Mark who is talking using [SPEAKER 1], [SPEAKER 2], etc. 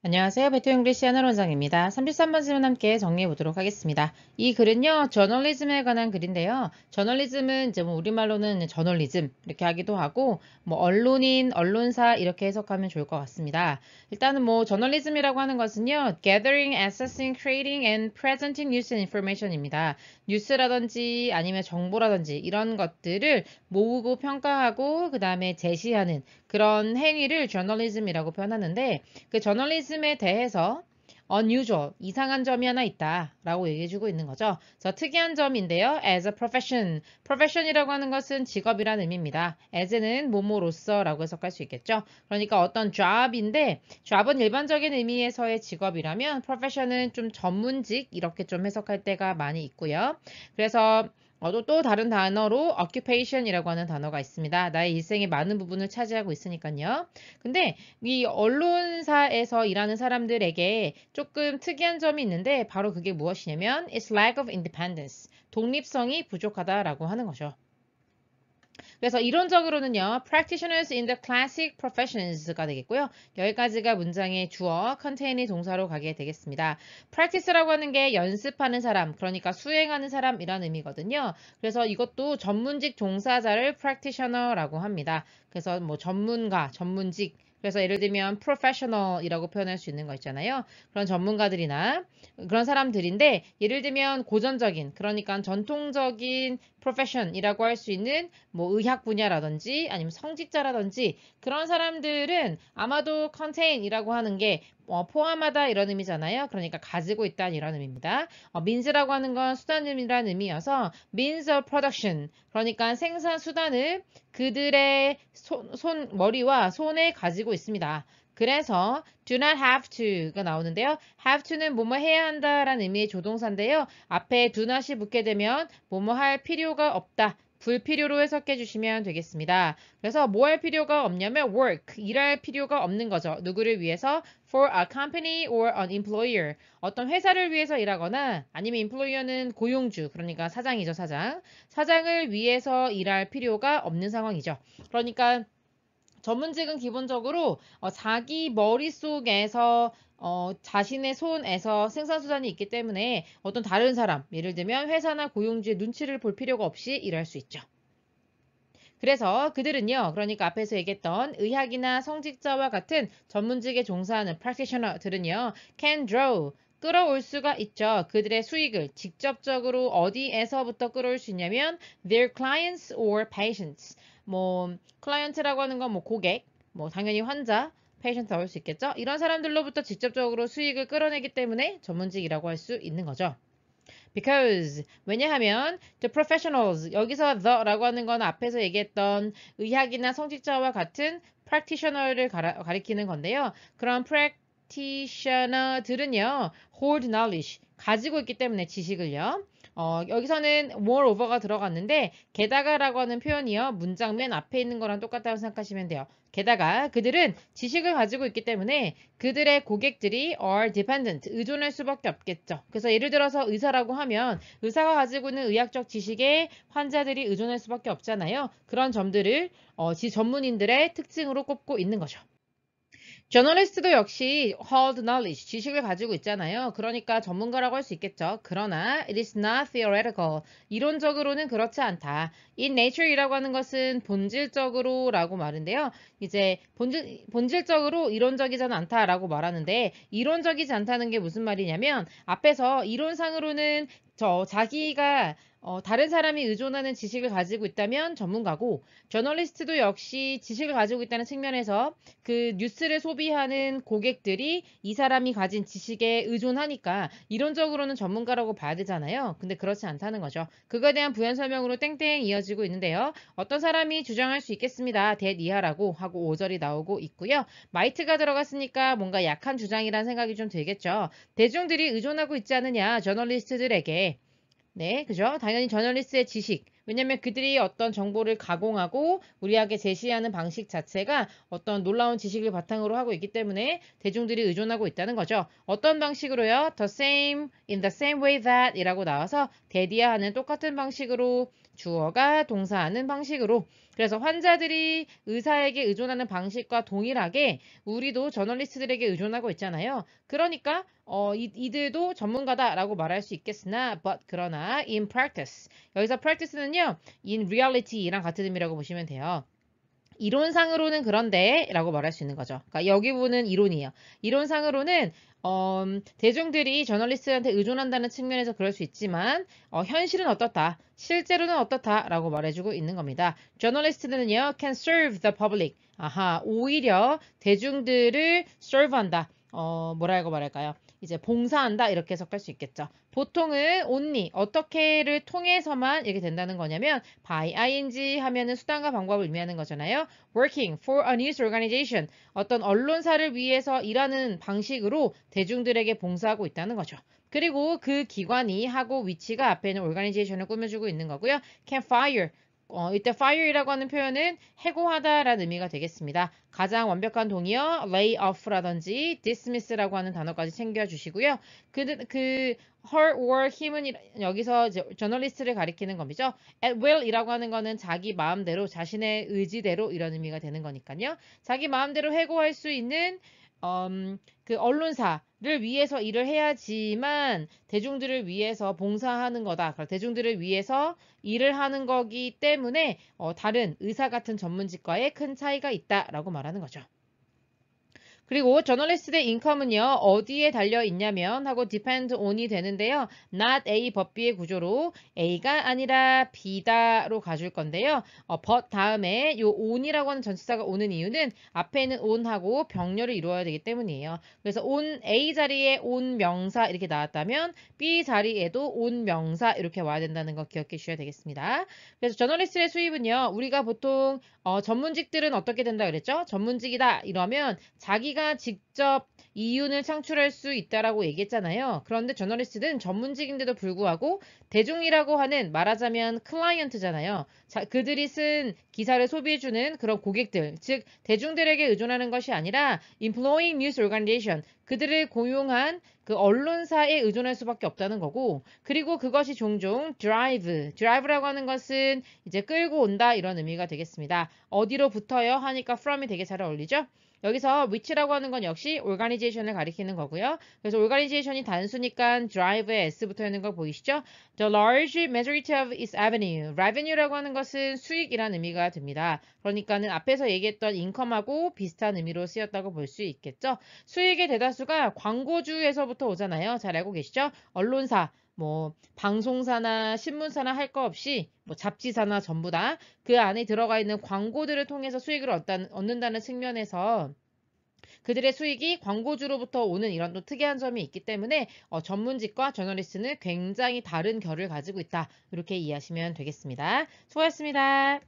[SPEAKER 1] 안녕하세요. 베토 잉글리시 하늘 원장입니다. 33번 질문 함께 정리해 보도록 하겠습니다. 이 글은요, 저널리즘에 관한 글인데요. 저널리즘은 이제 뭐 우리말로는 저널리즘 이렇게 하기도 하고, 뭐 언론인, 언론사 이렇게 해석하면 좋을 것 같습니다. 일단은 뭐 저널리즘이라고 하는 것은요, gathering, accessing, creating and presenting news and information입니다. 뉴스라든지 아니면 정보라든지 이런 것들을 모으고 평가하고 그 다음에 제시하는 그런 행위를 저널리즘이라고 표현하는데 그 저널리즘에 대해서 unusual, 이상한 점이 하나 있다 라고 얘기해주고 있는 거죠. 그래서 특이한 점인데요. as a profession, profession이라고 하는 것은 직업이라는 의미입니다. as는 뭐뭐로서 라고 해석할 수 있겠죠. 그러니까 어떤 job인데 job은 일반적인 의미에서의 직업이라면 profession은 좀 전문직 이렇게 좀 해석할 때가 많이 있고요. 그래서 또 다른 단어로 occupation이라고 하는 단어가 있습니다. 나의 일생의 많은 부분을 차지하고 있으니까요. 근데 이 언론사에서 일하는 사람들에게 조금 특이한 점이 있는데 바로 그게 무엇이냐면 it's lack of independence. 독립성이 부족하다라고 하는 거죠. 그래서 이론적으로는요, practitioners in the classic professions가 되겠고요. 여기까지가 문장의 주어, containing 동사로 가게 되겠습니다. practice라고 하는 게 연습하는 사람, 그러니까 수행하는 사람이라는 의미거든요. 그래서 이것도 전문직 종사자를 practitioner라고 합니다. 그래서 뭐 전문가, 전문직, 그래서 예를 들면 professional이라고 표현할 수 있는 거 있잖아요. 그런 전문가들이나 그런 사람들인데 예를 들면 고전적인 그러니까 전통적인 profession이라고 할 수 있는 뭐 의학 분야라든지 아니면 성직자라든지 그런 사람들은 아마도 contain이라고 하는 게 포함하다 이런 의미잖아요. 그러니까 가지고 있다 이런 의미입니다. means라고 하는 건 수단이라는 의미여서 means of production 그러니까 생산 수단을 그들의 머리와 손에 가지고 있습니다. 그래서 do not have to가 나오는데요. have to는 뭐뭐 해야 한다라는 의미의 조동사인데요. 앞에 do not이 붙게 되면 뭐뭐 할 필요가 없다. 불필요로 해석해 주시면 되겠습니다. 그래서 뭐 할 필요가 없냐면 work, 일할 필요가 없는 거죠. 누구를 위해서? for a company or an employer. 어떤 회사를 위해서 일하거나 아니면 employer는 고용주, 그러니까 사장이죠, 사장. 사장을 위해서 일할 필요가 없는 상황이죠. 그러니까 전문직은 기본적으로 자기 머릿속에서 자신의 손에서 생산수단이 있기 때문에 어떤 다른 사람, 예를 들면 회사나 고용주의 눈치를 볼 필요가 없이 일할 수 있죠. 그래서 그들은요, 그러니까 앞에서 얘기했던 의학이나 성직자와 같은 전문직에 종사하는 practitioner들은요, can draw, 끌어올 수가 있죠. 그들의 수익을 직접적으로 어디에서부터 끌어올 수 있냐면 their clients or patients. 뭐 클라이언트라고 하는 건 뭐 고객, 뭐 당연히 환자, patient 나올 수 있겠죠. 이런 사람들로부터 직접적으로 수익을 끌어내기 때문에 전문직이라고 할 수 있는 거죠. Because 왜냐하면 the professionals 여기서 the라고 하는 건 앞에서 얘기했던 의학이나 성직자와 같은 practitioner를 가리키는 건데요. 그런 practitioner들은요 hold knowledge 가지고 있기 때문에 지식을요. 여기서는 moreover가 들어갔는데 게다가라고 하는 표현이요. 문장 맨 앞에 있는 거랑 똑같다고 생각하시면 돼요. 게다가 그들은 지식을 가지고 있기 때문에 그들의 고객들이 are dependent, 의존할 수밖에 없겠죠. 그래서 예를 들어서 의사라고 하면 의사가 가지고 있는 의학적 지식에 환자들이 의존할 수밖에 없잖아요. 그런 점들을 전문인들의 특징으로 꼽고 있는 거죠. 저널리스트도 역시 hard knowledge, 지식을 가지고 있잖아요. 그러니까 전문가라고 할 수 있겠죠. 그러나 it is not theoretical. 이론적으로는 그렇지 않다. in nature이라고 하는 것은 본질적으로라고 말인데요. 이제 본질적으로 이론적이지 않다라고 말하는데 이론적이지 않다는 게 무슨 말이냐면 앞에서 이론상으로는 자기가 다른 사람이 의존하는 지식을 가지고 있다면 전문가고 저널리스트도 역시 지식을 가지고 있다는 측면에서 그 뉴스를 소비하는 고객들이 이 사람이 가진 지식에 의존하니까 이론적으로는 전문가라고 봐야 되잖아요. 근데 그렇지 않다는 거죠. 그거에 대한 부연 설명으로 땡땡 이어지고 있는데요. 어떤 사람이 주장할 수 있겠습니다. that 이하라고 하고 5절이 나오고 있고요. 마이트가 들어갔으니까 뭔가 약한 주장이라는 생각이 좀 들겠죠. 대중들이 의존하고 있지 않느냐 저널리스트들에게 네, 그죠? 당연히 저널리스트의 지식. 왜냐면 그들이 어떤 정보를 가공하고 우리에게 제시하는 방식 자체가 어떤 놀라운 지식을 바탕으로 하고 있기 때문에 대중들이 의존하고 있다는 거죠. 어떤 방식으로요? The same, in the same way that 이라고 나와서 대디야 하는 똑같은 방식으로 주어가 동사하는 방식으로 그래서 환자들이 의사에게 의존하는 방식과 동일하게 우리도 저널리스트들에게 의존하고 있잖아요. 그러니까 이들도 전문가다라고 말할 수 있겠으나 but 그러나 in practice 여기서 practice는요 in reality랑 같은 의미라고 보시면 돼요. 이론상으로는 그런데 라고 말할 수 있는 거죠. 그러니까 여기 부분은 이론이에요. 이론상으로는 대중들이 저널리스트한테 의존한다는 측면에서 그럴 수 있지만 현실은 어떻다, 실제로는 어떻다라고 말해주고 있는 겁니다. 저널리스트는요 can serve the public. 아하, 오히려 대중들을 serve한다. 뭐라고 말할까요? 이제 봉사한다 이렇게 해석할 수 있겠죠. 보통은 only 어떻게를 통해서만 이렇게 된다는 거냐면 by ing 하면은 수단과 방법을 의미하는 거잖아요. working for a news organization 어떤 언론사를 위해서 일하는 방식으로 대중들에게 봉사하고 있다는 거죠. 그리고 그 기관이 하고 위치가 앞에 있는 organization을 꾸며주고 있는 거고요. can fire 이때 fire이라고 하는 표현은 해고하다라는 의미가 되겠습니다. 가장 완벽한 동의어 lay off라든지 dismiss라고 하는 단어까지 챙겨주시고요. her or him은 여기서 이제 저널리스트를 가리키는 겁니다. at will이라고 하는 거는 자기 마음대로 자신의 의지대로 이런 의미가 되는 거니까요. 자기 마음대로 해고할 수 있는 그 언론사를 위해서 일을 해야지만 대중들을 위해서 봉사하는 거다. 대중들을 위해서 일을 하는 거기 때문에 다른 의사 같은 전문직과의 큰 차이가 있다라고 말하는 거죠. 그리고 저널리스트의 인컴은요 어디에 달려 있냐면 하고 depend on이 되는데요 not A but B의 구조로 A가 아니라 B다로 가줄 건데요 but 다음에 요 on이라고 하는 전치사가 오는 이유는 앞에 있는 on하고 병렬을 이루어야 되기 때문이에요. 그래서 on A 자리에 on 명사 이렇게 나왔다면 B 자리에도 on 명사 이렇게 와야 된다는 거 기억해 주셔야 되겠습니다. 그래서 저널리스트의 수입은요 우리가 보통 전문직들은 어떻게 된다 그랬죠? 전문직이다 이러면 자기가 직접 이윤을 창출할 수 있다라고 얘기했잖아요. 그런데 저널리스트는 전문직인데도 불구하고 대중이라고 하는 말하자면 클라이언트잖아요. 그들이 쓴 기사를 소비해주는 그런 고객들, 즉 대중들에게 의존하는 것이 아니라 employing news organization, 그들을 고용한 그 언론사에 의존할 수밖에 없다는 거고 그리고 그것이 종종 drive라고 하는 것은 이제 끌고 온다 이런 의미가 되겠습니다. 어디로 붙어요? 하니까 from이 되게 잘 어울리죠? 여기서 which라고 하는 건 역시 organization을 가리키는 거고요. 그래서 organization이 단수니까 drive에 s 붙어 있는 거 보이시죠? The large majority of its revenue. revenue라고 하는 것은 수익이라는 의미가 됩니다. 그러니까는 앞에서 얘기했던 income하고 비슷한 의미로 쓰였다고 볼 수 있겠죠. 수익의 대다수가 광고주에서부터 오잖아요. 잘 알고 계시죠? 언론사, 뭐 방송사나 신문사나 할 거 없이 뭐 잡지사나 전부 다 그 안에 들어가 있는 광고들을 통해서 수익을 얻는다는 측면에서 그들의 수익이 광고주로부터 오는 이런 또 특이한 점이 있기 때문에 전문직과 저널리스트는 굉장히 다른 결을 가지고 있다. 이렇게 이해하시면 되겠습니다. 수고하셨습니다.